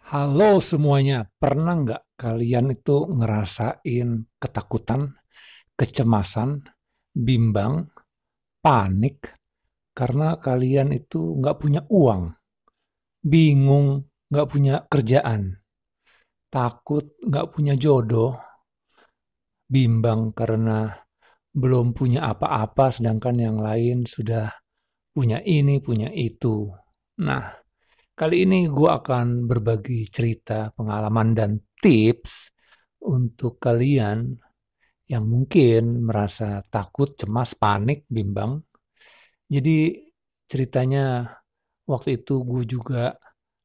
Halo semuanya, pernah nggak kalian itu ngerasain ketakutan, kecemasan, bimbang, panik karena kalian itu nggak punya uang, bingung nggak punya kerjaan, takut nggak punya jodoh, bimbang karena belum punya apa-apa sedangkan yang lain sudah punya ini, punya itu. Nah, kali ini gue akan berbagi cerita, pengalaman, dan tips untuk kalian yang mungkin merasa takut, cemas, panik, bimbang. Jadi ceritanya waktu itu gue juga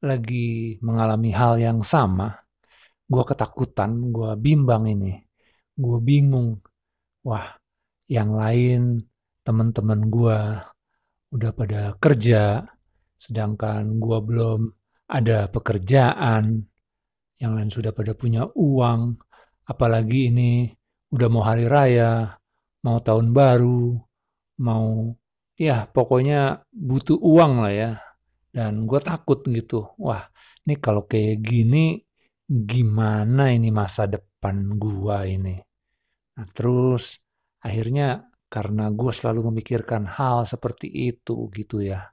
lagi mengalami hal yang sama. Gue ketakutan, gue bimbang ini. Gue bingung. Wah, yang lain teman-teman gue udah pada kerja, sedangkan gue belum ada pekerjaan. Yang lain sudah pada punya uang. Apalagi ini udah mau hari raya, mau tahun baru, mau ya pokoknya butuh uang lah ya. Dan gue takut gitu. Wah, ini kalau kayak gini gimana ini masa depan gua ini. Nah, terus akhirnya karena gue selalu memikirkan hal seperti itu gitu ya.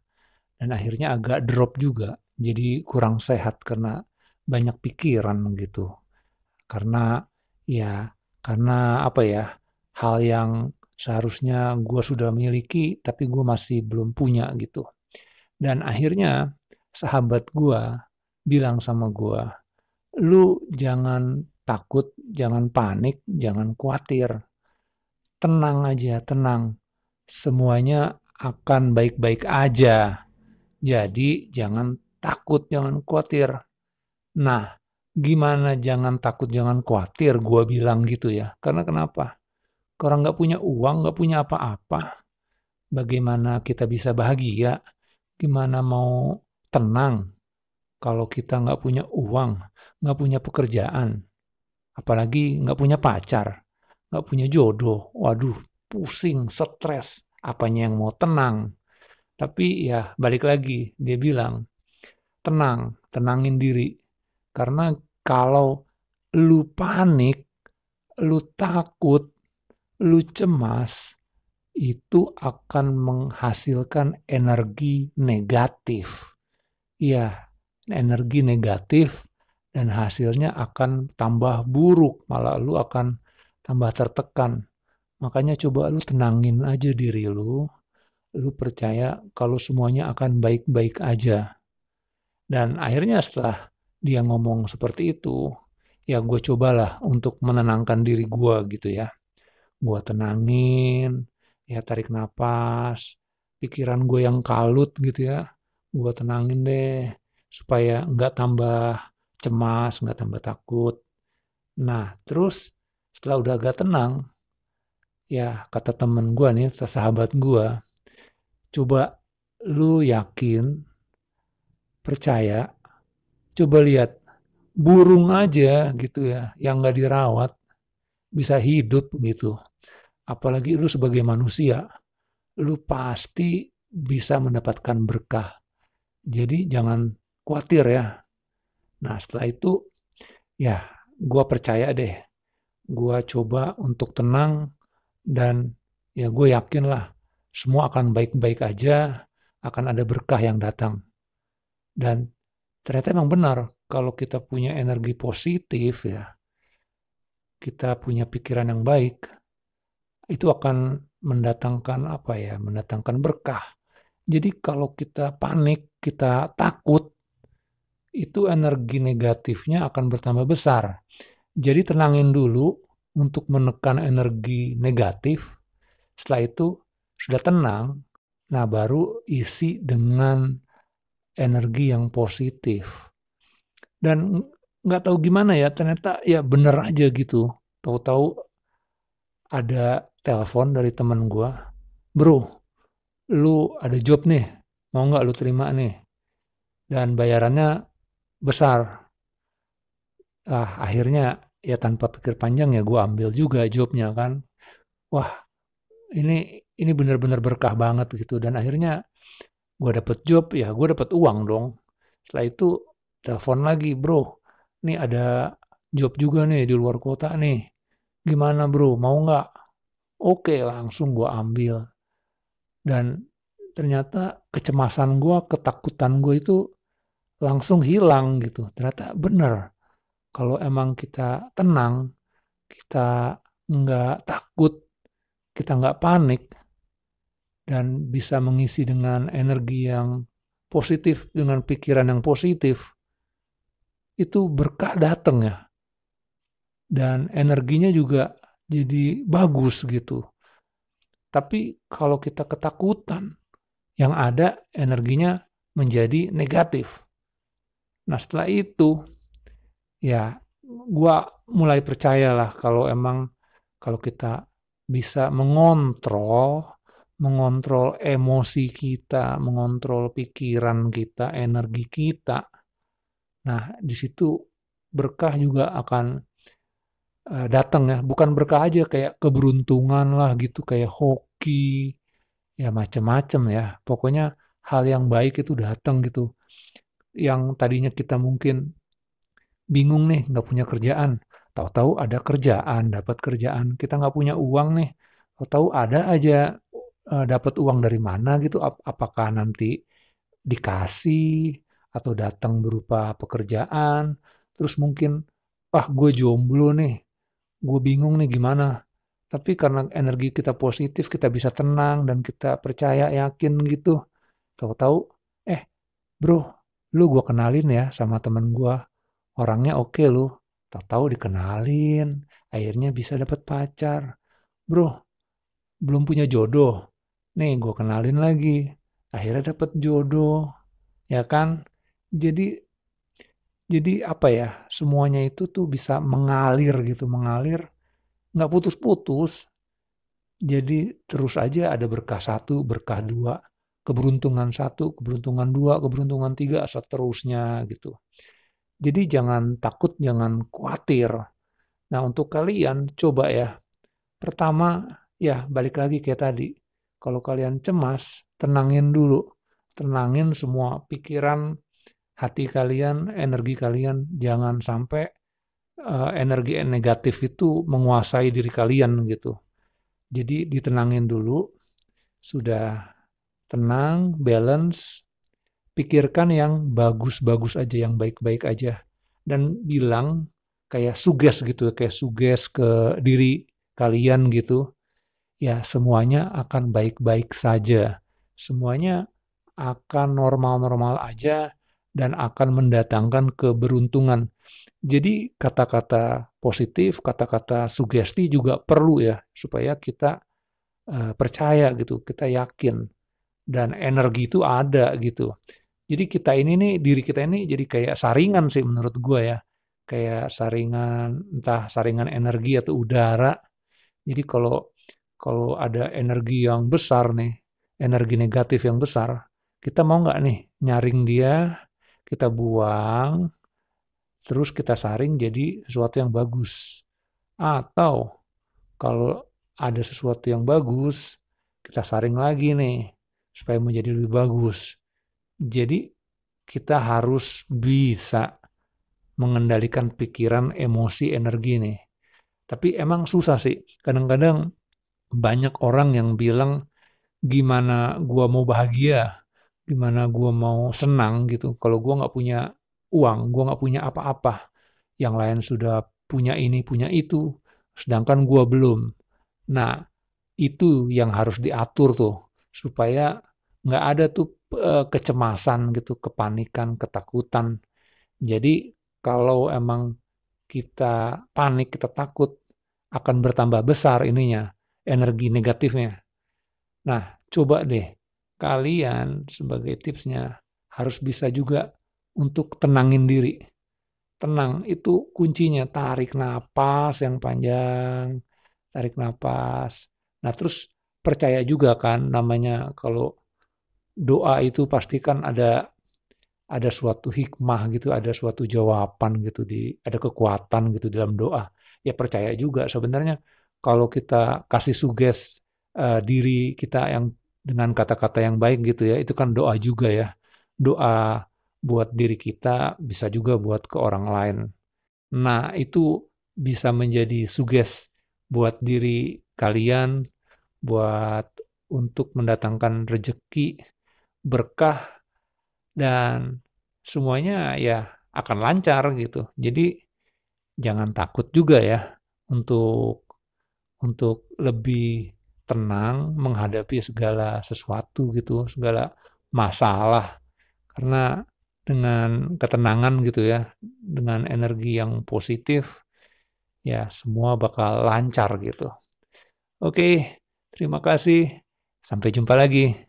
Dan akhirnya agak drop juga. Jadi kurang sehat karena banyak pikiran gitu. Karena ya karena apa ya, hal yang seharusnya gue sudah miliki tapi gue masih belum punya gitu. Dan akhirnya sahabat gue bilang sama gue, lu jangan takut, jangan panik, jangan khawatir. Tenang aja, tenang. Semuanya akan baik-baik aja. Jadi jangan takut, jangan khawatir. Nah, gimana jangan takut, jangan khawatir, gua bilang gitu ya. Karena kenapa? Orang nggak punya uang, nggak punya apa-apa. Bagaimana kita bisa bahagia? Gimana mau tenang kalau kita nggak punya uang, nggak punya pekerjaan, apalagi nggak punya pacar, nggak punya jodoh. Waduh, pusing, stres. Apanya yang mau tenang? Tapi ya balik lagi, dia bilang, tenang, tenangin diri. Karena kalau lu panik, lu takut, lu cemas, itu akan menghasilkan energi negatif. Iya, energi negatif dan hasilnya akan tambah buruk, malah lu akan tambah tertekan. Makanya coba lu tenangin aja diri lu percaya kalau semuanya akan baik-baik aja. Dan akhirnya setelah dia ngomong seperti itu, ya gue cobalah untuk menenangkan diri gue gitu ya. Gue tenangin, ya tarik napas, pikiran gue yang kalut gitu ya. Gue tenangin deh, supaya nggak tambah cemas, nggak tambah takut. Nah, terus setelah udah agak tenang, ya kata temen gue nih, kata sahabat gue, coba lu yakin, percaya, coba lihat burung aja gitu ya, yang nggak dirawat bisa hidup gitu. Apalagi lu sebagai manusia, lu pasti bisa mendapatkan berkah. Jadi jangan khawatir ya. Nah setelah itu ya gua percaya deh. Gua coba untuk tenang dan ya gue yakin lah semua akan baik-baik aja, akan ada berkah yang datang. Dan ternyata emang benar kalau kita punya energi positif ya, kita punya pikiran yang baik, itu akan mendatangkan apa ya, mendatangkan berkah. Jadi kalau kita panik, kita takut, itu energi negatifnya akan bertambah besar. Jadi tenangin dulu untuk menekan energi negatif. Setelah itu sudah tenang, nah baru isi dengan energi yang positif. Dan nggak tahu gimana ya, ternyata ya bener aja gitu. Tahu-tahu ada telepon dari temen gua, bro, lu ada job nih, mau nggak lu terima nih? Dan bayarannya besar. Akhirnya ya tanpa pikir panjang ya gue ambil juga jobnya kan. Wah, ini benar-benar berkah banget gitu. Dan akhirnya gue dapet job, ya gue dapet uang dong. Setelah itu telepon lagi, "Bro, nih ada job juga nih di luar kota nih. Gimana bro, mau nggak?" Oke, langsung gue ambil. Dan ternyata kecemasan gue, ketakutan gue itu langsung hilang gitu. Ternyata bener, kalau emang kita tenang, kita nggak takut, kita nggak panik, dan bisa mengisi dengan energi yang positif, dengan pikiran yang positif, itu berkah datang ya. Dan energinya juga jadi bagus gitu. Tapi kalau kita ketakutan, yang ada energinya menjadi negatif. Nah setelah itu, ya gua mulai percayalah kalau emang kalau kita bisa mengontrol emosi kita, mengontrol pikiran kita, energi kita. Nah, di situ berkah juga akan datang ya. Bukan berkah aja kayak keberuntungan lah gitu, kayak hoki, ya macem-macem ya. Pokoknya hal yang baik itu datang gitu. Yang tadinya kita mungkin bingung nih, nggak punya kerjaan. Tahu-tahu ada kerjaan, dapat kerjaan. Kita nggak punya uang nih. Tahu-tahu ada aja dapat uang dari mana gitu. Apakah nanti dikasih atau datang berupa pekerjaan. Terus mungkin, gue jomblo nih, gue bingung nih gimana. Tapi karena energi kita positif, kita bisa tenang dan kita percaya, yakin gitu. Tahu-tahu, eh bro, lu gue kenalin ya sama temen gue. Orangnya oke lu. Tahu-tahu dikenalin, akhirnya bisa dapat pacar. Bro, belum punya jodoh. Nih gue kenalin lagi. Akhirnya dapat jodoh, ya kan? Jadi apa ya? Semuanya itu tuh bisa mengalir gitu, mengalir, nggak putus-putus. Jadi terus aja ada berkah satu, berkah dua, keberuntungan satu, keberuntungan dua, keberuntungan tiga, seterusnya gitu. Jadi jangan takut, jangan khawatir. Nah untuk kalian coba ya, pertama ya balik lagi kayak tadi. Kalau kalian cemas, tenangin dulu. Tenangin semua pikiran, hati kalian, energi kalian. Jangan sampai energi negatif itu menguasai diri kalian gitu. Jadi ditenangin dulu, sudah tenang, balance, pikirkan yang bagus-bagus aja, yang baik-baik aja. Dan bilang kayak suges gitu, kayak suges ke diri kalian gitu. Ya semuanya akan baik-baik saja. Semuanya akan normal-normal aja dan akan mendatangkan keberuntungan. Jadi kata-kata positif, kata-kata sugesti juga perlu ya supaya kita percaya gitu, kita yakin dan energi itu ada gitu. Jadi kita ini nih, diri kita ini jadi kayak saringan sih menurut gue ya. Kayak saringan, entah saringan energi atau udara. Jadi kalau kalau ada energi yang besar nih, energi negatif yang besar, kita mau nggak nih nyaring dia, kita buang, terus kita saring jadi sesuatu yang bagus. Atau kalau ada sesuatu yang bagus, kita saring lagi nih, supaya menjadi lebih bagus. Jadi kita harus bisa mengendalikan pikiran, emosi, energi nih. Tapi emang susah sih. Kadang-kadang banyak orang yang bilang, gimana gua mau bahagia, gimana gua mau senang gitu. Kalau gua nggak punya uang, gua nggak punya apa-apa. Yang lain sudah punya ini, punya itu, sedangkan gua belum. Nah, itu yang harus diatur tuh, supaya nggak ada tuh kecemasan gitu, kepanikan, ketakutan. Jadi kalau emang kita panik, kita takut, akan bertambah besar ininya, energi negatifnya. Nah, coba deh kalian sebagai tipsnya harus bisa juga untuk tenangin diri. Tenang itu kuncinya, tarik napas yang panjang, tarik napas. Nah, terus percaya juga kan namanya kalau doa itu pasti kan ada suatu hikmah gitu, ada suatu jawaban gitu ada kekuatan gitu dalam doa. Ya percaya juga sebenarnya kalau kita kasih suges diri kita yang dengan kata-kata yang baik gitu ya, itu kan doa juga ya. Doa buat diri kita, bisa juga buat ke orang lain. Nah, itu bisa menjadi buat diri kalian, buat untuk mendatangkan rezeki, berkah, dan semuanya ya akan lancar gitu. Jadi jangan takut juga ya untuk lebih tenang menghadapi segala sesuatu gitu, segala masalah. Karena dengan ketenangan gitu ya, dengan energi yang positif, ya semua bakal lancar gitu. Oke, terima kasih. Sampai jumpa lagi.